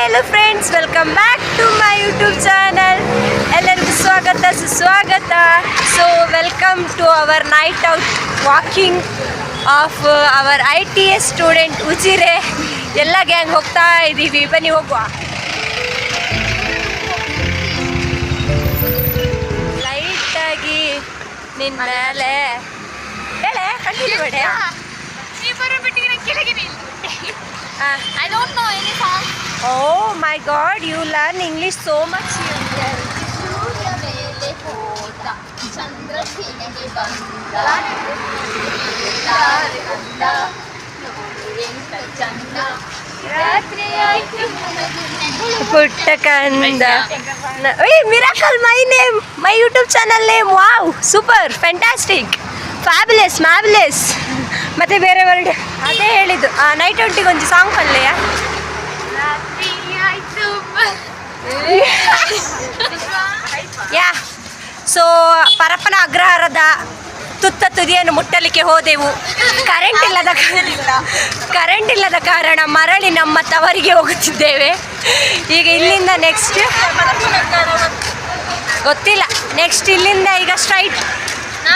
hello friends, welcome back to my YouTube channel. ಎಲ್ಲರಿಗೂ ಸ್ವಾಗತ ಸುಸ್ವಾಗತ. So welcome to our night out walking of our ITS student Ujire. ಎಲ್ಲ gang ಹೋಗ್ತಾ ಇದ್ದೀವಿ, ಬನ್ನಿ ಹೋಗುವ. ಲೈಟಾಗಿ ನಿನ್ನ ಮೇಲೆ ಹೇಳೆ ಕಂಟಿನ್ಯೂ ಮಾಡಿ. I don't know any song. Oh my God, you learn English so much here. ಸೂರ್ಯ ಮೇಲೆ ಹೋದ ಚಂದ್ರ ಹೀಗೆ ಬಂದ ತಾರೆ ಅಂದ ಎಂತ ಚಂದ ರಾತ್ರಿ ಆಯ್ತು ಪುಟ್ಟ ಕಂದ. Miracle my name, my YouTube channel name. Wow, super, fantastic, fabulous, mabulous. ಮತ್ತೆ ಬೇರೆ ವರ್ಡ್ ಅದೇ ಹೇಳಿದ್ದು. ನೈಟ್ ಔಟಿಗೆ ಒಂದು ಸಾಂಗ್ ಪಲ್ಲೆಯಾ? ರಾತ್ರಿ ಆಯ್ತು ಯಾ. ಸೊ ಪರಪ್ಪನ ಅಗ್ರಹಾರದ ತುತ್ತ ತುದಿಯನ್ನು ಮುಟ್ಟಲಿಕ್ಕೆ ಹೋದೆವು. ಕರೆಂಟ್ ಇಲ್ಲದ ಕಾರಣ ಮರಳಿ ನಮ್ಮ ತವರಿಗೆ ಹೋಗುತ್ತಿದ್ದೇವೆ. ಈಗ ಇಲ್ಲಿಂದ ನೆಕ್ಸ್ಟ್ ಗೊತ್ತಿಲ್ಲ. ನೆಕ್ಸ್ಟ್ ಇಲ್ಲಿಂದ ಈಗ ಸ್ಟ್ರೈಟ್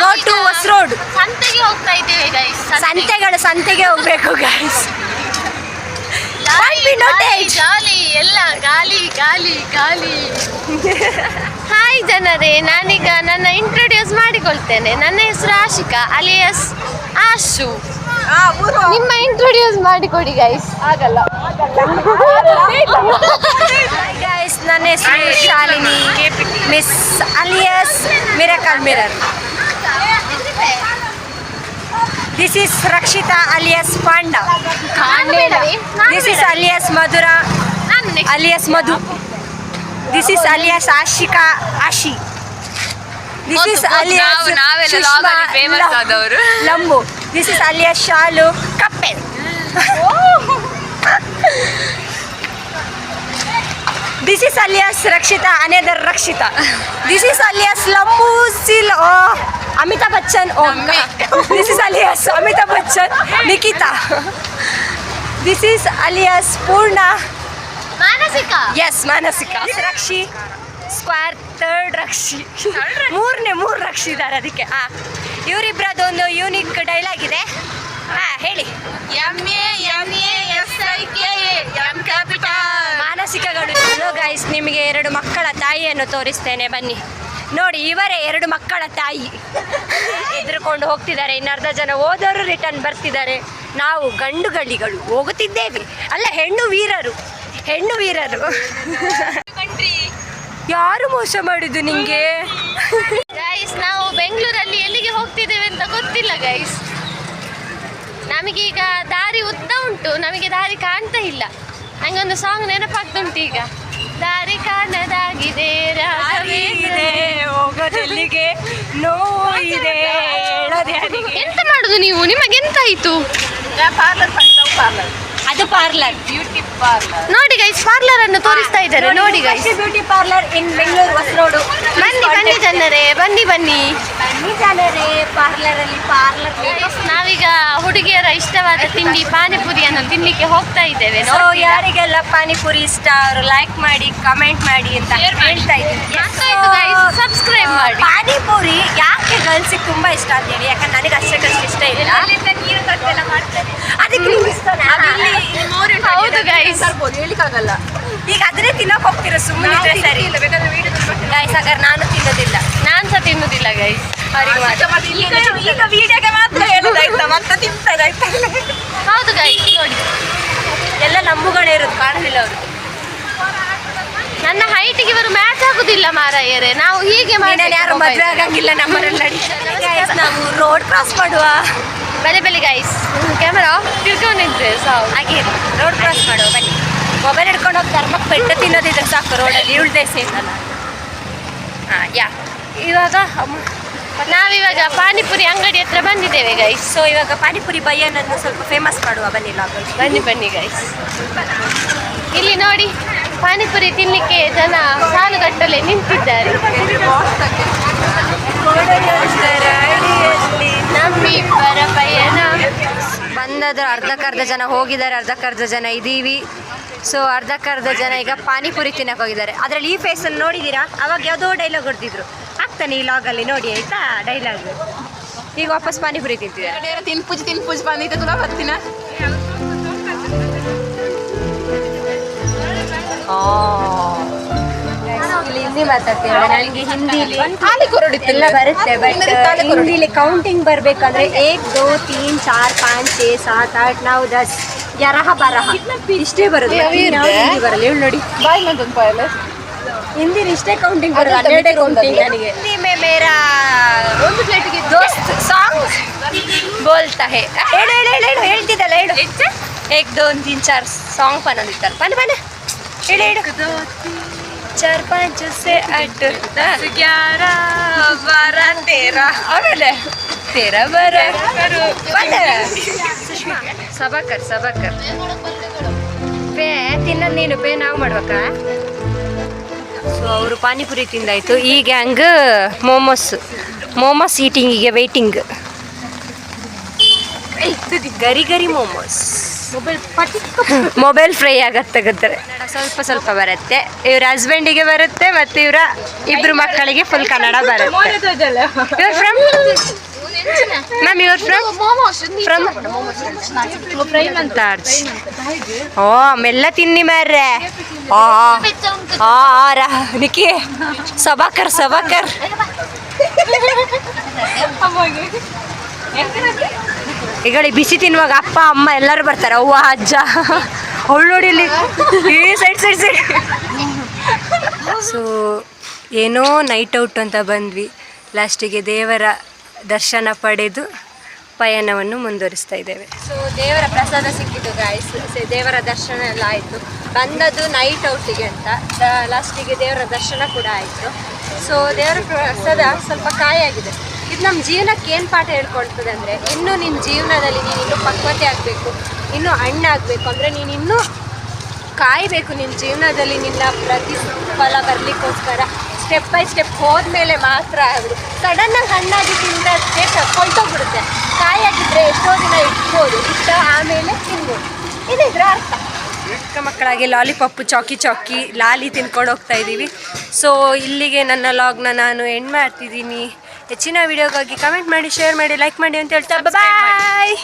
ಗೋ ಟು ಹೊಸ ರೋಡ್. ಸಂತೆಗೆ ಹೋಗ್ತಾ ಇದ್ದೇವೆ ಗೈಸ್. ಸಂತೆಗೆ ಹೋಗ್ಬೇಕು ಗೈಸ್. ಗಾಲಿ ಎಲ್ಲ ಗಾಲಿ ಗಾಲಿ ಗಾಲಿ. ಹಾಯ್ ಜನರೇ, ನಾನೀಗ ನನ್ನ ಇಂಟ್ರೊಡ್ಯೂಸ್ ಮಾಡಿಕೊಳ್ತೇನೆ. ನನ್ನ ಹೆಸರು ಆಶಿಕಾ ಅಲಿಯಾಸ್ ಆಶು. ನಿಮ್ಮ ಇಂಟ್ರೊಡ್ಯೂಸ್ ಮಾಡಿಕೊಡಿ ಗೈಸ್. ಆಗಲ್ಲ ಗೈಸ್, ನನ್ನ ಹೆಸರು Shalini, miss alias miracle mirror. This is Rakshita alias Panda. This is alias Madhura alias Madhu. This is alias Ashika Ashi. This is alias Sushma Lambu. This is alias Shalu Kappel. This is alias Rakshita, another Rakshita. This is alias Lambu Sil. Oh, Amitabh Bachchan. Oh, this is alias Amitabh Bachchan, Nikita. This is alias Purna. ಮಾನಸಿಕಾ. Yes, Manasika. This is Rakshi. Square third Rakshi. ಮೂರು ರಕ್ಷಿ ಇದ್ದಾರೆ ಅದಕ್ಕೆ. ಇವರಿಬ್ಬರದ್ದು ಒಂದು unique dialogue ಇದೆ. ಹೇಳಿ. ಮಾನಸಿಕಗಳು. Guys, ನಿಮಗೆ 2 ಮಕ್ಕಳ ತಾಯಿಯನ್ನು ತೋರಿಸ್ತೇನೆ, ಬನ್ನಿ ನೋಡಿ. ಇವರೇ 2 ಮಕ್ಕಳ ತಾಯಿ. ಎದುರುಕೊಂಡು ಹೋಗ್ತಿದ್ದಾರೆ. ಇನ್ನರ್ಧ ಜನ ಹೋದವರು ರಿಟರ್ನ್ ಬರ್ತಿದ್ದಾರೆ. ನಾವು ಗಂಡು ಗಳ್ಳಿಗಳು ಹೋಗುತ್ತಿದ್ದೇವೆ. ಅಲ್ಲ, ಹೆಣ್ಣು ವೀರರು. ಯಾರು ಮೋಸ ಮಾಡಿದ್ದು ನಿಂಗೆ? ಗೈಸ್, ನಾವು ಬೆಂಗಳೂರಲ್ಲಿ ಎಲ್ಲಿಗೆ ಹೋಗ್ತಿದ್ದೇವೆ ಅಂತ ಗೊತ್ತಿಲ್ಲ ಗೈಸ್. ನಮಗೀಗ ದಾರಿ ಉದ್ದ ಉಂಟು, ನಮಗೆ ದಾರಿ ಕಾಣ್ತಾ ಇಲ್ಲ. ನಂಗೊಂದು ಸಾಂಗ್ ನೆನಪಾಗ್ತುಂಟು ಈಗ. ದಾರಿ ಕಾಣದಾಗಿದೆ, ಹೋಗೋದೆಲ್ಲಿಗೆ, ನೋವಿದೆ, ಎಂತ ಮಾಡುದು ನೀವು? ನಿಮಗೆಂತಾಯ್ತು? ಅದು ಪಾರ್ಲರ್, ಬ್ಯೂಟಿ ಪಾರ್ಲರ್. ನೋಡಿ ಗೈಸ್, ಪಾರ್ಲರ್ ಅನ್ನು ತೋರಿಸ್ತಾ ಇದ್ದಾರೆ. ನೋಡಿ ಗೈಸ್, ಬ್ಯೂಟಿ ಪಾರ್ಲರ್ ಇನ್ ಬೆಂಗಳೂರು ಹೊಸ ರೋಡು. ಬನ್ನಿ ಜನರೇ, ಬನ್ನಿ ಜನರೇ. ಪಾರ್ಲರ್ ನಾವೀಗ ಹುಡುಗಿಯರ ಇಷ್ಟವಾದ ತಿಂಡಿ ಪಾನಿಪುರಿಯನ್ನು ತಿನ್ಲಿಕ್ಕೆ ಹೋಗ್ತಾ ಇದ್ದೇವೆ. ಸೊ ಯಾರಿಗೆಲ್ಲ ಪಾನಿಪುರಿ ಇಷ್ಟ ಅವರು ಲೈಕ್ ಮಾಡಿ, ಕಮೆಂಟ್ ಮಾಡಿ ಅಂತ ಹೇಳ್ತಾ ಇದ್ದೀನಿ. ಸಬ್ಸ್ಕ್ರೈಬ್ ಮಾಡಿ. ಪಾನಿಪುರಿ ಯಾಕೆ ಗರ್ಲ್ಸಿಗೆ ತುಂಬಾ ಇಷ್ಟ ಅಂತ ಹೇಳಿ, ಯಾಕಂದ್ರೆ ನನಗೆ ಅಷ್ಟಕ್ಕಷ್ಟು ಇಷ್ಟ ಇಲ್ಲ. ಅದಕ್ಕೆ ಹೌದು ಗೈಸ್, ಹೇಳಿಕ್ಕಾಗಲ್ಲ. ಈಗ ಅದನ್ನೇ ತಿನ್ನೋಕೆ ಹೋಗ್ತೀರ ಸುಮ್ಮನೆ ಸರಿ. ಗೈಸ್, ಹಾಗಾದ್ರೆ ನಾನು ತಿನ್ನೋದಿಲ್ಲ. ನಾನು ಸಹ ತಿನ್ನುದಿಲ್ಲ ಗೈಸ್. ಈಗ ವಿಡಿಯೋಗೆ ಮಾತ್ರ ಹೇಳೋದಾಯ್ತಾ, ಮತ್ತೆ ತಿಂತದಾಯ್ತಾ? ಹೌದು ಗೈಸ್, ನೋಡಿ ಎಲ್ಲ ನಂಬುಗಳೇ ಇರೋದು, ಕಾಣಲಿಲ್ಲ ಅವರು. ನನ್ನ ಹೈಟಿಗೆ ಇವರು ಮ್ಯಾಚ್ ಆಗುದಿಲ್ಲ ಮಾರಾಯರೇ. ನಾವು ಹೀಗೆ ಮಾಡಿ ಯಾರು ಮದುವೆ ಆಗಂಗಿಲ್ಲ ನಮ್ಮಲ್ಲಿ. ನಾವು ರೋಡ್ ಕ್ರಾಸ್ ಮಾಡುವ. ಬೆಲೆ ಗೈಸ್, ಕ್ಯಾಮರಾ ತಿರ್ಕೊಂಡಿದ್ರೆ ಸಾವು ಹಾಗೆ ರೋಡ್ ಕ್ರಾಸ್ ಮಾಡುವ. ಬನ್ನಿ, ಮೊಬೈಲ್ ಹಿಡ್ಕೊಂಡು ಹೋಗಿ ಧರ್ಮಕ್ಕೆ ಬೆಟ್ಟ ತಿನ್ನೋದಿದ್ರೆ ಸಾಕು ರೋಡಲ್ಲಿ. ಉಳ್ದೇ ಸೇತಲ್ಲ. ನಾವಿವಾಗ ಪಾನಿಪುರಿ ಅಂಗಡಿ ಹತ್ರ ಬಂದಿದ್ದೇವೆ ಗೈಸ್. ಸೊ ಇವಾಗ ಪಾನಿಪುರಿ ಬಯ್ಯನನ್ನು ಸ್ವಲ್ಪ ಫೇಮಸ್ ಮಾಡುವ. ಬನ್ನಿ ಗೈಸ್. ಇಲ್ಲಿ ನೋಡಿ, ಪಾನಿಪುರಿ ತಿನ್ಲಿಕ್ಕೆ ಜನ ಸಾಲುಗಟ್ಟಲೆ ನಿಂತಿದ್ದಾರೆ. ನಮ್ಮಿಬ್ಬರ ಪಯಣ ಬಂದದ್ದು ಅರ್ಧಕ್ಕರ್ಧ ಜನ ಹೋಗಿದ್ದಾರೆ, ಅರ್ಧಕ್ಕರ್ಧ ಜನ ಇದ್ದೀವಿ. ಸೊ ಅರ್ಧಕ್ಕರ್ಧ ಜನ ಈಗ ಪಾನಿಪುರಿ ತಿನ್ನಕ್ಕೆ ಹೋಗಿದ್ದಾರೆ. ಅದರಲ್ಲಿ ಈ ಫೇಸಲ್ಲಿ ನೋಡಿದ್ದೀರಾ, ಅವಾಗ ಯಾವುದೋ ಡೈಲಾಗ್ ಹೊಡೆದಿದ್ರು, ಆಗ್ತಾನೆ ಈ ಲಾಗಲ್ಲಿ ನೋಡಿ ಆಯಿತಾ ಡೈಲಾಗ್. ಈಗ ವಾಪಸ್ ಪಾನಿಪುರಿ ತಿಂತಿದ್ದಾರೆ. तीन पूज पानी तो तुला ಬರ್ತೀನ ಇಲ್ಲಿ ಹಿಂದಿ ಮಾತಾಡ್ತೀವಿ, ನನಗೆ ಹಿಂದಿಲಿ ಎಲ್ಲ ಬರುತ್ತೆ. ಬಟ್ ಹಿಂದಿಲಿ ಕೌಂಟಿಂಗ್ ಬರಬೇಕಂದ್ರೆ 1 2 3 4 5 6 7 8 9 10 11 12 ಇಷ್ಟೇ ಬರುತ್ತೆ. ಹಿಂದಿ ಬರಲ್ಲ. ಹೇಳಿ ನೋಡಿ ಬಾಯ್ ಮಂತನ್ ಪಾಯಲೆ ಹಿಂದಿ ಇಷ್ಟೇ ಕೌಂಟಿಂಗ್ ಬರುತ್ತೆ. 12 ಕೌಂಟಿಂಗ್ ನನಗೆ. ಹಿಂದಿ ಮೇ ಮೇರಾ ಒಂದು ಪ್ಲೇಟ್ಗೆ दोस्त सॉन्ग बोलता है. ಹೇಳು ಹೇಳು ಹೇಳು ಹೇಳು ಹೇಳ್ತಿದ್ದಲ್ಲ ಹೇಳು. 1 2 3 4 ಸಾಂಗ್ ಬಂದಿತ್ತಲ್ಲ ಬನ್ನಿ ಬನ್ನಿ ಹೇಳು ಹೇಳು. 4 5 6 8 10 11 12 13 ಆಮೇಲೆ 13 ಸುಷ್ಮಾ ಸಬಕರ್ ಸಬಕರ್ ಪೇ ತಿನ್ನೋದು ನೀನು ಪೇ ನಾವು ಮಾಡ್ಬೇಕಾ. ಸೊ ಅವರು ಪಾನಿಪುರಿ ತಿಂದಾಯಿತು. ಈ ಗ್ಯಾಂಗ್ ಮೋಮೋಸ್ ಈಟಿಂಗಿಗೆ ವೆಯ್ಟಿಂಗ್. ಗರಿ ಗರಿ ಮೋಮೋಸ್ ಮೊಬೈಲ್ ಫ್ರೈ ಆಗತ್ತೆ ಗೊತ್ತಾರೆ. ಸ್ವಲ್ಪ ಸ್ವಲ್ಪ ಬರುತ್ತೆ. ಇವ್ರ ಹಸ್ಬೆಂಡಿಗೆ ಬರುತ್ತೆ ಮತ್ತು ಇವರ ಇಬ್ರು ಮಕ್ಕಳಿಗೆ ಫುಲ್ ಕನ್ನಡ ಬರುತ್ತೆ. ಇವ್ರ ಫ್ರಮ್ ಮ್ಯಾಮ್ ಇವ್ರ ಫ್ರಮ್ ಮಂತಾರ್ಜ್. ಓ ಮೆಲ್ಲ ತಿನ್ನಿ ಮಾರ್ರೆ. ನಿಕ್ಕಿ ಸಬಾಕರ್ ಸಬಾಕರ್ ಈಗ ಬಿಸಿ ತಿನ್ನುವಾಗ ಅಪ್ಪ ಅಮ್ಮ ಎಲ್ಲರೂ ಬರ್ತಾರೆ, ಅವ್ವ ಅಜ್ಜ ಅವಳು ನೋಡಿ ಇಲ್ಲಿ ಈ ಸೈಡ್ ಸೈಡ್ ಸೈಡ್. ಸೊ ಏನೋ ನೈಟ್ ಔಟ್ ಅಂತ ಬಂದ್ವಿ. ಲಾಸ್ಟಿಗೆ ದೇವರ ದರ್ಶನ ಪಡೆದು ಪಯಣವನ್ನು ಮುಂದುವರಿಸ್ತಾ ಇದ್ದೇವೆ. ಸೊ ದೇವರ ಪ್ರಸಾದ ಸಿಕ್ಕಿತು ಗಾಯ್ಸ್. ದೇವರ ದರ್ಶನ ಎಲ್ಲ ಆಯಿತು. ಬಂದದ್ದು ನೈಟ್ ಔಟಿಗೆ ಅಂತ, ಲಾಸ್ಟಿಗೆ ದೇವರ ದರ್ಶನ ಕೂಡ ಆಯಿತು. ಸೊ ದೇವರ ಪ್ರಸಾದ ಸ್ವಲ್ಪ ಕಾಯಾಗಿದೆ. ಇದು ನಮ್ಮ ಜೀವನಕ್ಕೆ ಏನು ಪಾಠ ಹೇಳ್ಕೊಳ್ತದೆ ಅಂದರೆ, ಇನ್ನೂ ನಿನ್ನ ಜೀವನದಲ್ಲಿ ನೀನು ಇನ್ನೂ ಪಕ್ವತೆ ಆಗಬೇಕು, ಇನ್ನೂ ಹಣ್ಣಾಗಬೇಕು ಅಂದರೆ ನೀನು ಇನ್ನೂ ಕಾಯಬೇಕು. ನಿನ್ನ ಜೀವನದಲ್ಲಿ ನಿನ್ನ ಪ್ರತಿಫಲ ಬರಲಿಕ್ಕೋಸ್ಕರ ಸ್ಟೆಪ್ ಬೈ ಸ್ಟೆಪ್ ಹೋದ್ಮೇಲೆ ಮಾತ್ರ ಅದು ಸಡನ್ನಾಗಿ ಹಣ್ಣಾಗಿ ತಿಂದಷ್ಟೇ ಹೊಲ್ಟೋಗ್ಬಿಡುತ್ತೆ. ಕಾಯಾಗಿದ್ದರೆ ಎಷ್ಟೋ ದಿನ ಇಟ್ಬೋದು, ಇಷ್ಟ ಆಮೇಲೆ ತಿನ್ಬೋದು. ಇದಿದ್ರ ಅರ್ಥ. ಚಿಕ್ಕ ಮಕ್ಕಳಾಗಿ ಲಾಲಿಪಾಪು ಚಾಕಿ ಲಾಲಿ ತಿನ್ಕೊಂಡು ಹೋಗ್ತಾ ಇದ್ದೀವಿ. ಸೊ ಇಲ್ಲಿಗೆ ನನ್ನ ಲಾಗ್ನ ನಾನು ಎಂಡ್ ಮಾಡ್ತಿದ್ದೀನಿ. ಹೆಚ್ಚಿನ ವಿಡಿಯೋಗಾಗಿ ಕಮೆಂಟ್ ಮಾಡಿ, ಶೇರ್ ಮಾಡಿ, ಲೈಕ್ ಮಾಡಿ ಅಂತ ಹೇಳ್ತಾ ಬಾಯ್.